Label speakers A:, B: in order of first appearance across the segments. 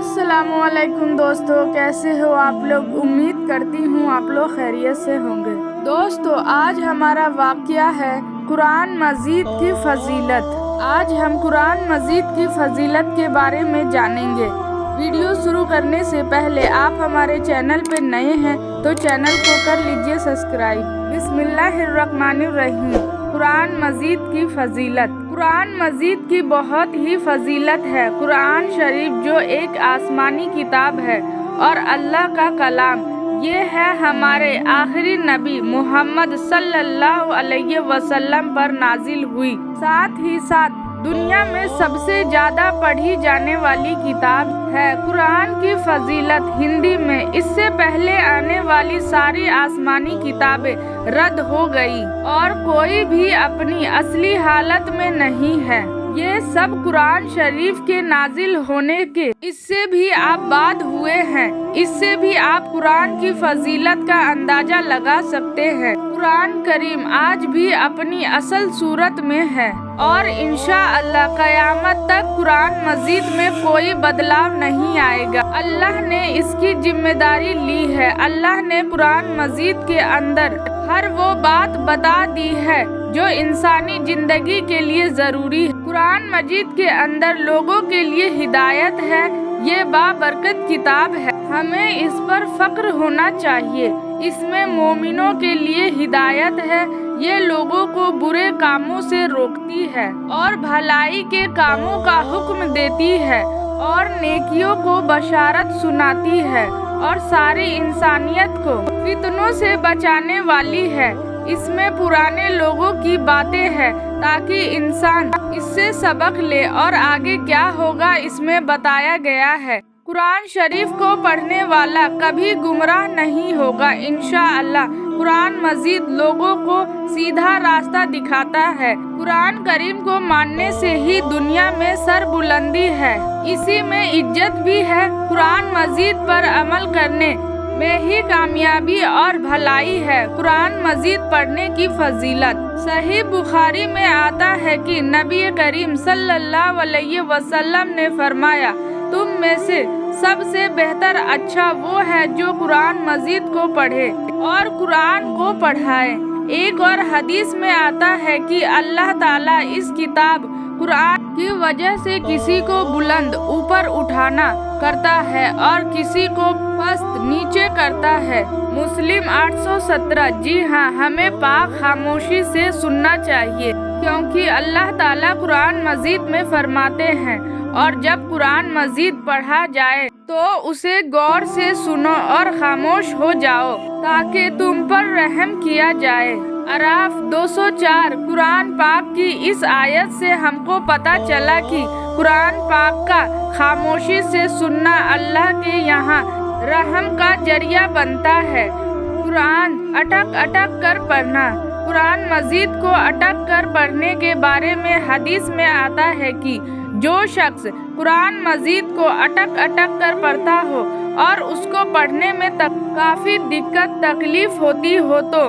A: अस्सलामुअलैकुम दोस्तों, कैसे हो आप लोग। उम्मीद करती हूँ आप लोग खैरियत से होंगे। दोस्तों, आज हमारा वाक़या है कुरान मजीद की फजीलत। आज हम कुरान मजीद की फजीलत के बारे में जानेंगे। वीडियो शुरू करने से पहले आप हमारे चैनल पर नए हैं तो चैनल को कर लीजिए सब्सक्राइब। बिस्मिल्लाहिर्रहमानिर्रहीम। कुरान मजीद की फजीलत। कुरान मजीद की बहुत ही फजीलत है। कुरान शरीफ जो एक आसमानी किताब है और अल्लाह का कलाम, ये है हमारे आखिरी नबी मोहम्मद सल्लल्लाहु अलैहि वसल्लम पर नाजिल हुई। साथ ही साथ दुनिया में सबसे ज्यादा पढ़ी जाने वाली किताब है। कुरान की फजीलत हिंदी में इससे पहले आने वाली सारी आसमानी किताबें रद्द हो गई और कोई भी अपनी असली हालत में नहीं है। ये सब कुरान शरीफ के नाजिल होने के इससे भी आबाद हुए हैं। इससे भी आप कुरान की फजीलत का अंदाजा लगा सकते हैं। कुरान करीम आज भी अपनी असल सूरत में है और इंशाअल्लाह क़यामत तक कुरान मजीद में कोई बदलाव नहीं आएगा। अल्लाह ने इसकी जिम्मेदारी ली है। अल्लाह ने कुरान मजीद के अंदर हर वो बात बता दी है जो इंसानी जिंदगी के लिए जरूरी है। कुरान मजीद के अंदर लोगों के लिए हिदायत है। ये बाबरकत किताब है, हमें इस पर फख्र होना चाहिए। इसमें मोमिनों के लिए हिदायत है। ये लोगों को बुरे कामों से रोकती है और भलाई के कामों का हुक्म देती है और नेकियों को बशारत सुनाती है और सारी इंसानियत को फितनों से बचाने वाली है। इसमें पुराने लोगों की बातें हैं ताकि इंसान इससे सबक ले और आगे क्या होगा इसमें बताया गया है। कुरान शरीफ को पढ़ने वाला कभी गुमराह नहीं होगा इंशाअल्लाह। कुरान मजीद लोगों को सीधा रास्ता दिखाता है। कुरान करीम को मानने से ही दुनिया में सरबुलंदी है, इसी में इज्जत भी है। कुरान मजीद पर अमल करने में ही कामयाबी और भलाई है। कुरान मजीद पढ़ने की फजीलत। सही बुखारी में आता है कि नबी करीम सल्लल्लाहु अलैहि वसल्लम ने फरमाया, तुम में से सबसे बेहतर अच्छा वो है जो कुरान मजीद को पढ़े और कुरान को पढ़ाए। एक और हदीस में आता है कि अल्लाह ताला इस किताब कुरान की वजह से किसी को बुलंद ऊपर उठाना करता है और किसी को पस्त नीचे करता है। मुस्लिम 817। जी हाँ, हमें पाक खामोशी से सुनना चाहिए क्योंकि अल्लाह ताला कुरान मजीद में फरमाते हैं, और जब कुरान मजीद पढ़ा जाए तो उसे गौर से सुनो और खामोश हो जाओ ताकि तुम पर रहम किया जाए। अराफ 204। कुरान पाक की इस आयत से हमको पता चला कि कुरान पाक का खामोशी से सुनना अल्लाह के यहाँ रहम का जरिया बनता है। कुरान अटक अटक कर पढ़ना। कुरान मजीद को अटक कर पढ़ने के बारे में हदीस में आता है कि जो शख्स कुरान मजीद को अटक अटक कर पढ़ता हो और उसको पढ़ने में काफी दिक्कत तकलीफ होती हो तो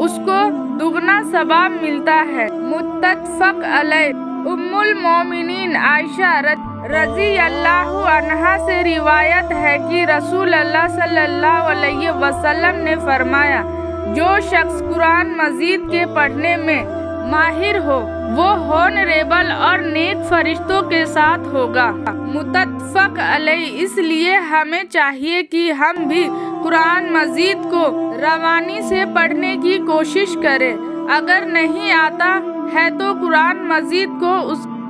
A: उसको दुगना सवाब मिलता है। मुत्तफ़क़ अलैह। उम्मुल मोमिनीन आयशा रज़ी अल्लाहु अन्हा से रिवायत है कि रसूल अल्लाह सल्लल्लाहु अलैहि वसल्लम ने फरमाया, जो शख्स कुरान मजीद के पढ़ने में माहिर हो वो होनरेबल और नेक फरिश्तों के साथ होगा। मुत्तफ़क़ अलैह। इसलिए हमें चाहिए कि हम भी कुरान मजीद को रवानी से पढ़ने की कोशिश करें। अगर नहीं आता है तो कुरान मजीद को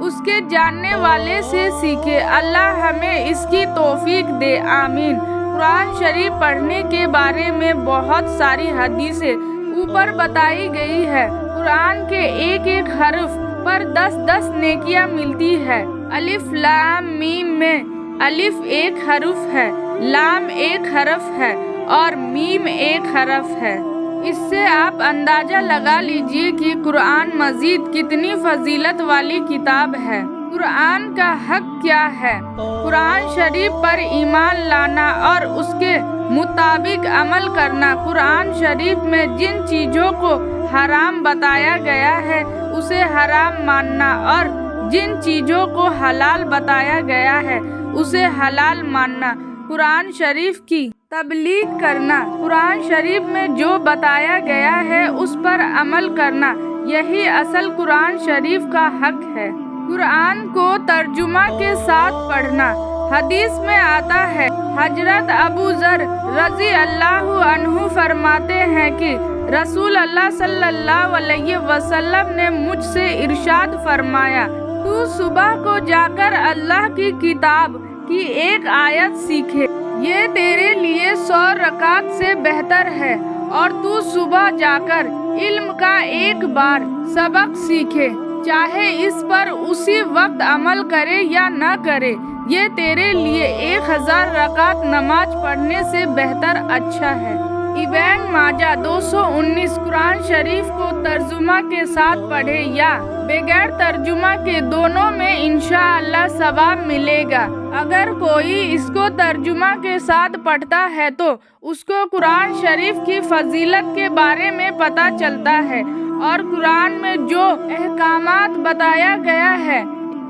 A: उसके जानने वाले से सीखे। अल्लाह हमें इसकी तौफीक दे, आमीन। कुरान शरीफ पढ़ने के बारे में बहुत सारी हदीसें ऊपर बताई गई है। कुरान के एक एक हर्फ पर 10-10 नेकियां मिलती है। अलिफ लाम मीम में अलिफ एक हर्फ है, लाम एक हर्फ है और मीम एक हर्फ है। इससे आप अंदाजा लगा लीजिए कि कुरान मजीद कितनी फजीलत वाली किताब है। कुरान का हक क्या है? कुरान शरीफ पर ईमान लाना और उसके मुताबिक अमल करना। कुरान शरीफ में जिन चीज़ों को हराम बताया गया है उसे हराम मानना और जिन चीज़ों को हलाल बताया गया है اسے حلال ماننا، قرآن شریف کی تبلیغ کرنا، قرآن شریف میں جو بتایا گیا ہے اس پر عمل کرنا، یہی اصل قرآن شریف کا حق ہے۔ قرآن کو ترجمہ کے ساتھ پڑھنا۔ حدیث میں آتا ہے، حضرت ابو ذر رضی اللہ عنہ فرماتے ہیں کہ رسول اللہ صلی اللہ علیہ وسلم نے مجھ سے ارشاد فرمایا، تو صبح کو جا کر اللہ کی کتاب کی ایک آیت سیکھے، یہ تیرے لیے 100 رکعت سے بہتر ہے، اور تو صبح جا کر علم کا ایک بار سبق سیکھے، چاہے اس پر اسی وقت عمل کرے یا نہ کرے، یہ تیرے لیے 1000 رکعت نماز پڑھنے سے بہتر اچھا ہے۔ ابن ماجہ 219۔ قرآن شریف کو ترجمہ کے ساتھ پڑھے یا بغیر ترجمہ کے، دونوں میں انشاءاللہ ثواب ملے گا۔ اگر کوئی اس کو ترجمہ کے ساتھ پڑھتا ہے تو اس کو قرآن شریف کی فضیلت کے بارے میں پتہ چلتا ہے، اور قرآن میں جو احکامات بتایا گیا ہے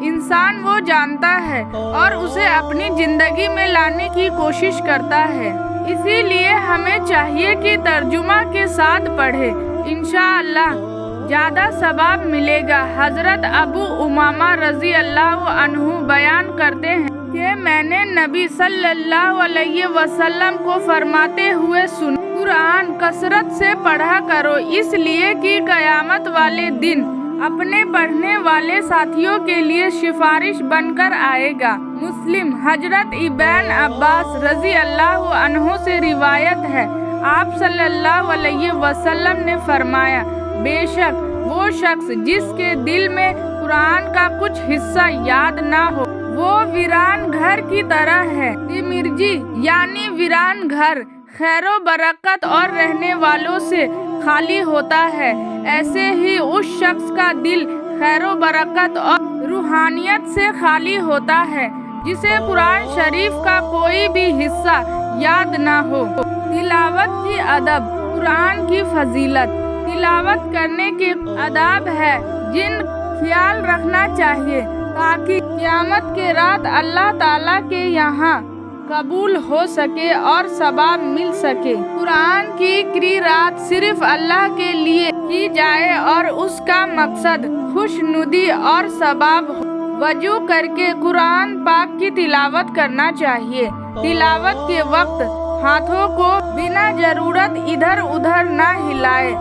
A: انسان وہ جانتا ہے اور اسے اپنی زندگی میں لانے کی کوشش کرتا ہے۔ اسی لیے ہمیں چاہیے کہ ترجمہ کے ساتھ پڑھے، انشاءاللہ زیادہ ثواب ملے گا۔ حضرت ابو امامہ رضی اللہ عنہ بیان کرتے ہیں کہ میں نے نبی صلی اللہ علیہ وسلم کو فرماتے ہوئے سنا، قرآن کثرت سے پڑھا کرو، اس لیے کہ قیامت والے دن اپنے پڑھنے والے ساتھیوں کے لیے سفارش بن کر آئے گا۔ مسلم۔ حضرت ابن عباس رضی اللہ عنہ سے روایت ہے، آپ صلی اللہ علیہ وسلم نے فرمایا، بے شک وہ شخص جس کے دل میں قرآن کا کچھ حصہ یاد نہ ہو، وہ ویران گھر کی طرح ہے۔ ترمذی۔ یعنی ویران گھر خیر و برکت اور رہنے والوں سے خالی ہوتا ہے، ایسے ہی اس شخص کا دل خیر و برکت اور روحانیت سے خالی ہوتا ہے جسے قرآن شریف کا کوئی بھی حصہ یاد نہ ہو۔ تلاوت کی ادب۔ قرآن کی فضیلت۔ تلاوت کرنے کے آداب ہے جن خیال رکھنا چاہیے تاکہ قیامت کے رات اللہ تعالیٰ کے یہاں قبول ہو سکے اور ثواب مل سکے۔ قرآن کی قرأت صرف اللہ کے لیے کی جائے اور اس کا مقصد خوشنودی اور ثواب ہو۔ وضو کر کے قرآن پاک کی تلاوت کرنا چاہیے۔ تلاوت کے وقت ہاتھوں کو بنا ضرورت ادھر ادھر نہ ہلائے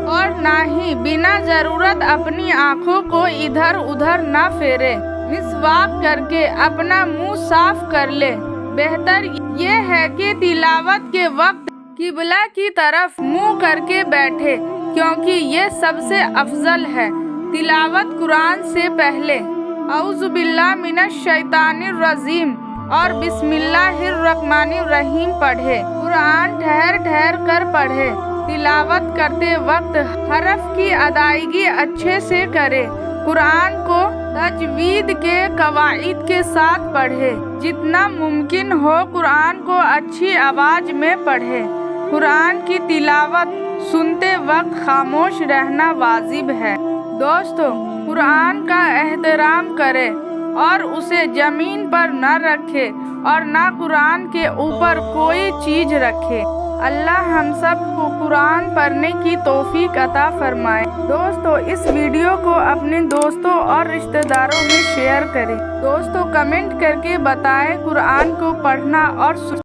A: اور نہ ہی بنا ضرورت اپنی آنکھوں کو ادھر ادھر نہ پھیرے۔ مسواک کر کے اپنا منہ صاف کر لے۔ بہتر یہ ہے کہ تلاوت کے وقت قبلہ کی طرف منہ کر کے بیٹھے، کیونکہ یہ سب سے افضل ہے۔ تلاوت قرآن سے پہلے اعوذ باللہ من الشیطان الرجیم اور بسم اللہ الرحمن الرحیم پڑھے۔ قرآن ٹھہر ٹھہر کر پڑھے۔ تلاوت کرتے وقت حرف کی ادائیگی اچھے سے کرے۔ قرآن کو تجوید کے قواعد کے ساتھ پڑھے۔ جتنا ممکن ہو قرآن کو اچھی آواز میں پڑھے۔ قرآن کی تلاوت سنتے وقت خاموش رہنا واجب ہے۔ دوستو، قرآن کا احترام کرے اور اسے زمین پر نہ رکھے اور نہ قرآن کے اوپر کوئی چیز رکھے۔ اللہ ہم سب کو قرآن پڑھنے کی توفیق عطا فرمائے۔ دوستو، اس ویڈیو کو اپنے دوستوں اور رشتہ داروں میں شیئر کریں۔ دوستو، کمنٹ کر کے بتائیں قرآن کو پڑھنا اور